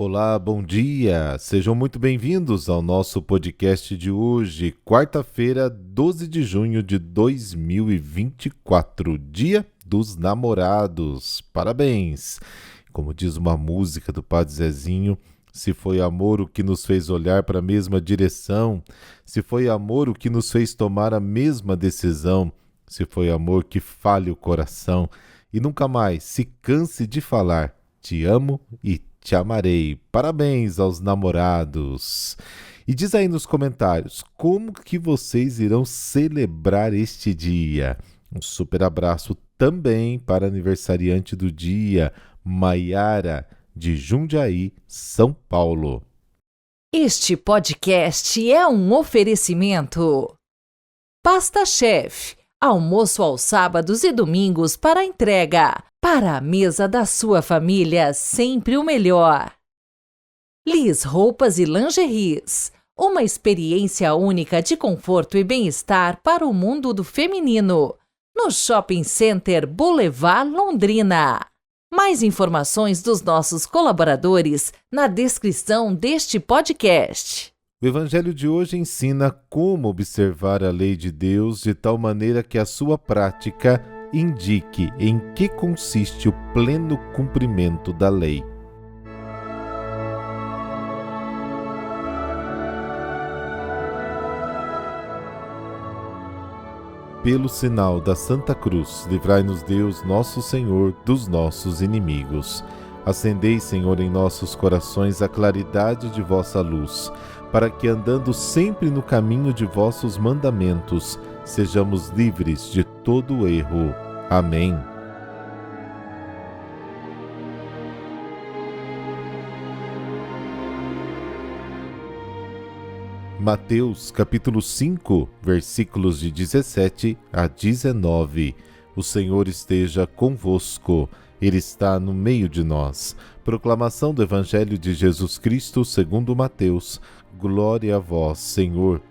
Olá, bom dia! Sejam muito bem-vindos ao nosso podcast de hoje, quarta-feira, 12 de junho de 2024, Dia dos Namorados. Parabéns! Como diz uma música do Padre Zezinho, se foi amor o que nos fez olhar para a mesma direção, se foi amor o que nos fez tomar a mesma decisão, se foi amor que fale o coração e nunca mais se canse de falar, te amo e te amarei. Parabéns aos namorados. E diz aí nos comentários, como que vocês irão celebrar este dia? Um super abraço também para a aniversariante do dia, Maiara, de Jundiaí, São Paulo. Este podcast é um oferecimento. Pasta Chef, almoço aos sábados e domingos para entrega. Para a mesa da sua família, sempre o melhor. Liz Roupas e Lingeries, uma experiência única de conforto e bem-estar para o mundo do feminino. No Shopping Center Boulevard, Londrina. Mais informações dos nossos colaboradores na descrição deste podcast. O Evangelho de hoje ensina como observar a lei de Deus de tal maneira que a sua prática indique em que consiste o pleno cumprimento da lei. Pelo sinal da Santa Cruz, livrai-nos Deus, nosso Senhor, dos nossos inimigos. Acendei, Senhor, em nossos corações a claridade de vossa luz, para que, andando sempre no caminho de vossos mandamentos, sejamos livres de todo erro. Amém. Mateus, capítulo 5, versículos de 17 a 19. O Senhor esteja convosco. Ele está no meio de nós. Proclamação do Evangelho de Jesus Cristo segundo Mateus. Glória a vós, Senhor.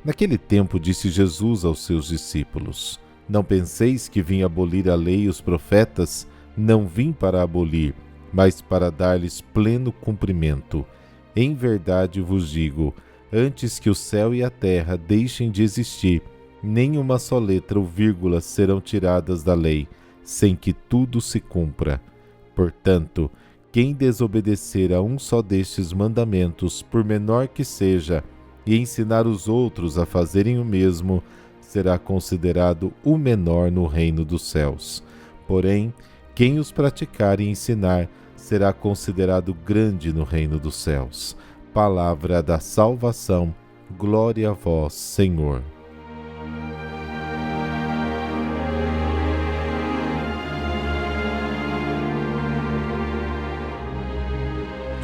Naquele tempo disse Jesus aos seus discípulos: Não penseis que vim abolir a lei e os profetas. Não vim para abolir, mas para dar-lhes pleno cumprimento. Em verdade vos digo, antes que o céu e a terra deixem de existir, nem uma só letra ou vírgula serão tiradas da lei, sem que tudo se cumpra. Portanto, quem desobedecer a um só destes mandamentos, por menor que seja, e ensinar os outros a fazerem o mesmo, será considerado o menor no reino dos céus. Porém, quem os praticar e ensinar, será considerado grande no reino dos céus. Palavra da salvação. Glória a vós, Senhor.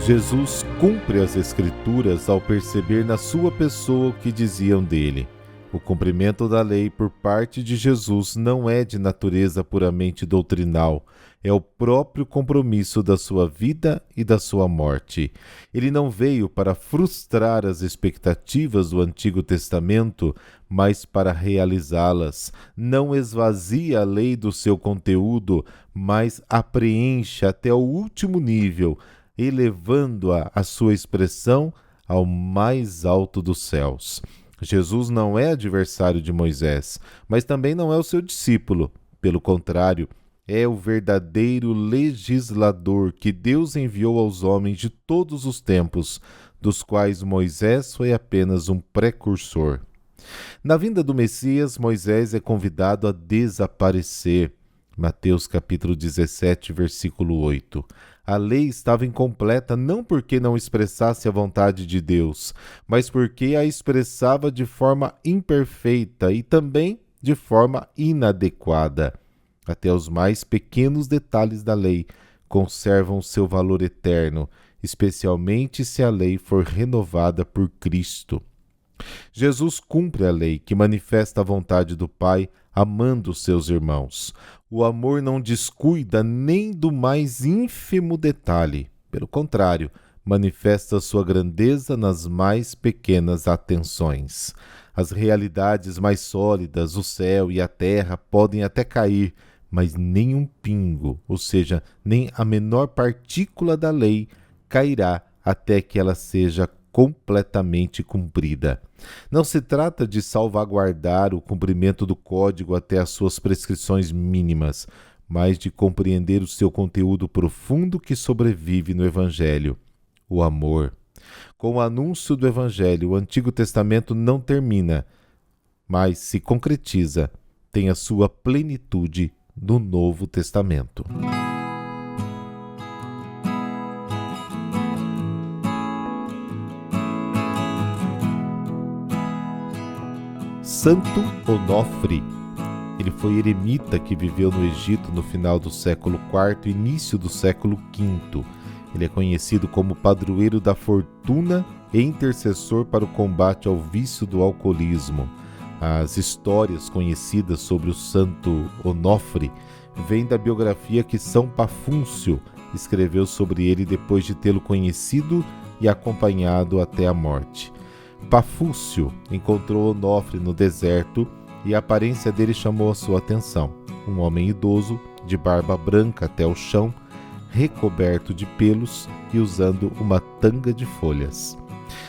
Jesus cumpre as Escrituras ao perceber na sua pessoa o que diziam dele. O cumprimento da lei por parte de Jesus não é de natureza puramente doutrinal, é o próprio compromisso da sua vida e da sua morte. Ele não veio para frustrar as expectativas do Antigo Testamento, mas para realizá-las. Não esvazia a lei do seu conteúdo, mas a preenche até o último nível, elevando-a à sua expressão ao mais alto dos céus. Jesus não é adversário de Moisés, mas também não é o seu discípulo. Pelo contrário, é o verdadeiro legislador que Deus enviou aos homens de todos os tempos, dos quais Moisés foi apenas um precursor. Na vinda do Messias, Moisés é convidado a desaparecer. Mateus capítulo 17, versículo 8. A lei estava incompleta não porque não expressasse a vontade de Deus, mas porque a expressava de forma imperfeita e também de forma inadequada. Até os mais pequenos detalhes da lei conservam seu valor eterno, especialmente se a lei for renovada por Cristo. Jesus cumpre a lei que manifesta a vontade do Pai, amando seus irmãos. O amor não descuida nem do mais ínfimo detalhe. Pelo contrário, manifesta sua grandeza nas mais pequenas atenções. As realidades mais sólidas, o céu e a terra, podem até cair, mas nem um pingo, ou seja, nem a menor partícula da lei, cairá até que ela seja completamente cumprida. Não se trata de salvaguardar o cumprimento do código até as suas prescrições mínimas, mas de compreender o seu conteúdo profundo que sobrevive no Evangelho, o amor. Com o anúncio do Evangelho, o Antigo Testamento não termina, mas se concretiza, tem a sua plenitude no Novo Testamento. Santo Onofre. Ele foi eremita que viveu no Egito no final do século IV e início do século V. Ele é conhecido como padroeiro da fortuna e intercessor para o combate ao vício do alcoolismo. As histórias conhecidas sobre o Santo Onofre vêm da biografia que São Pafúncio escreveu sobre ele depois de tê-lo conhecido e acompanhado até a morte. Pafúncio encontrou Onofre no deserto e a aparência dele chamou a sua atenção. Um homem idoso, de barba branca até o chão, recoberto de pelos e usando uma tanga de folhas.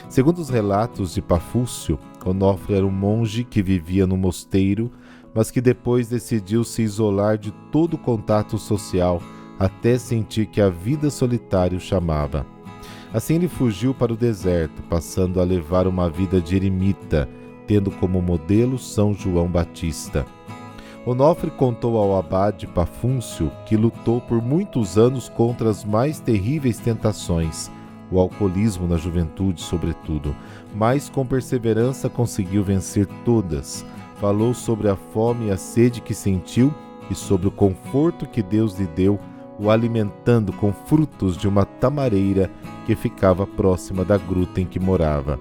Segundo os relatos de Pafúncio, Onofre era um monge que vivia no mosteiro, mas que depois decidiu se isolar de todo contato social até sentir que a vida solitária o chamava. Assim ele fugiu para o deserto, passando a levar uma vida de eremita, tendo como modelo São João Batista. Onofre contou ao abade Pafúncio que lutou por muitos anos contra as mais terríveis tentações, o alcoolismo na juventude sobretudo, mas com perseverança conseguiu vencer todas. Falou sobre a fome e a sede que sentiu e sobre o conforto que Deus lhe deu, o alimentando com frutos de uma tamareira que ficava próxima da gruta em que morava.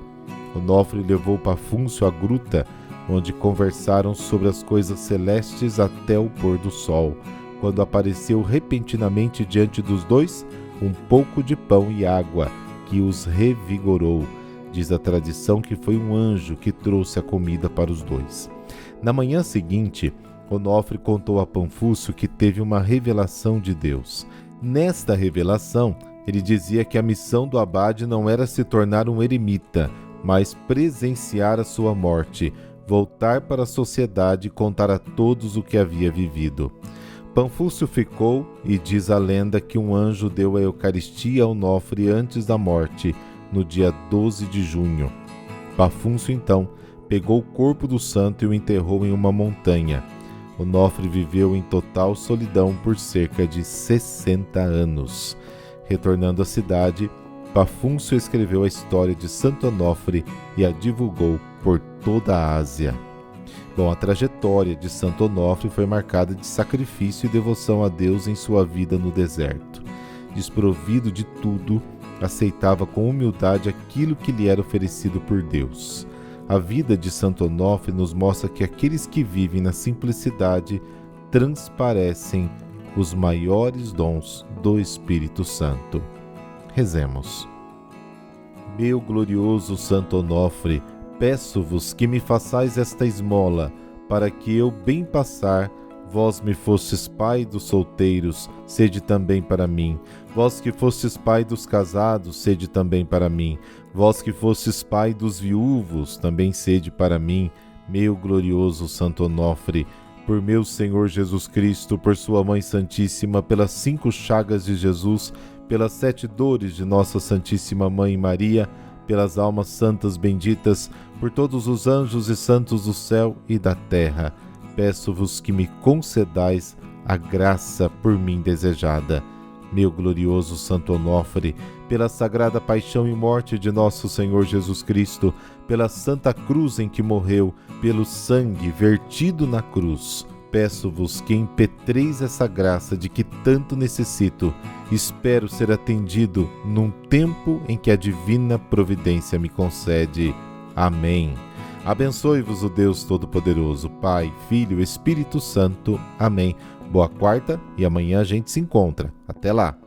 Onofre levou Pafúncio à gruta, onde conversaram sobre as coisas celestes até o pôr do sol, quando apareceu repentinamente diante dos dois um pouco de pão e água, que os revigorou. Diz a tradição que foi um anjo que trouxe a comida para os dois. Na manhã seguinte, Onofre contou a Pafúncio que teve uma revelação de Deus. Nesta revelação, ele dizia que a missão do abade não era se tornar um eremita, mas presenciar a sua morte, voltar para a sociedade e contar a todos o que havia vivido. Pafúncio ficou e diz a lenda que um anjo deu a Eucaristia a Onofre antes da morte, no dia 12 de junho. Pafúncio, então, pegou o corpo do santo e o enterrou em uma montanha. Onofre viveu em total solidão por cerca de 60 anos. Retornando à cidade, Pafúncio escreveu a história de Santo Onofre e a divulgou por toda a Ásia. Bom, a trajetória de Santo Onofre foi marcada de sacrifício e devoção a Deus em sua vida no deserto. Desprovido de tudo, aceitava com humildade aquilo que lhe era oferecido por Deus. A vida de Santo Onofre nos mostra que aqueles que vivem na simplicidade transparecem os maiores dons do Espírito Santo. Rezemos. Meu glorioso Santo Onofre, peço-vos que me façais esta esmola, para que eu bem passar, vós me fostes pai dos solteiros, sede também para mim. Vós que fostes pai dos casados, sede também para mim. Vós que fostes pai dos viúvos, também sede para mim, meu glorioso Santo Onofre, por meu Senhor Jesus Cristo, por sua Mãe Santíssima, pelas 5 chagas de Jesus, pelas 7 dores de nossa Santíssima Mãe Maria, pelas almas santas benditas, por todos os anjos e santos do céu e da terra, peço-vos que me concedais a graça por mim desejada. Meu glorioso Santo Onofre, pela sagrada paixão e morte de nosso Senhor Jesus Cristo, pela santa cruz em que morreu, pelo sangue vertido na cruz, peço-vos que impetreis essa graça de que tanto necessito. Espero ser atendido num tempo em que a divina providência me concede. Amém. Abençoe-vos o Deus Todo-Poderoso, Pai, Filho e Espírito Santo. Amém. Boa quarta e amanhã a gente se encontra. Até lá!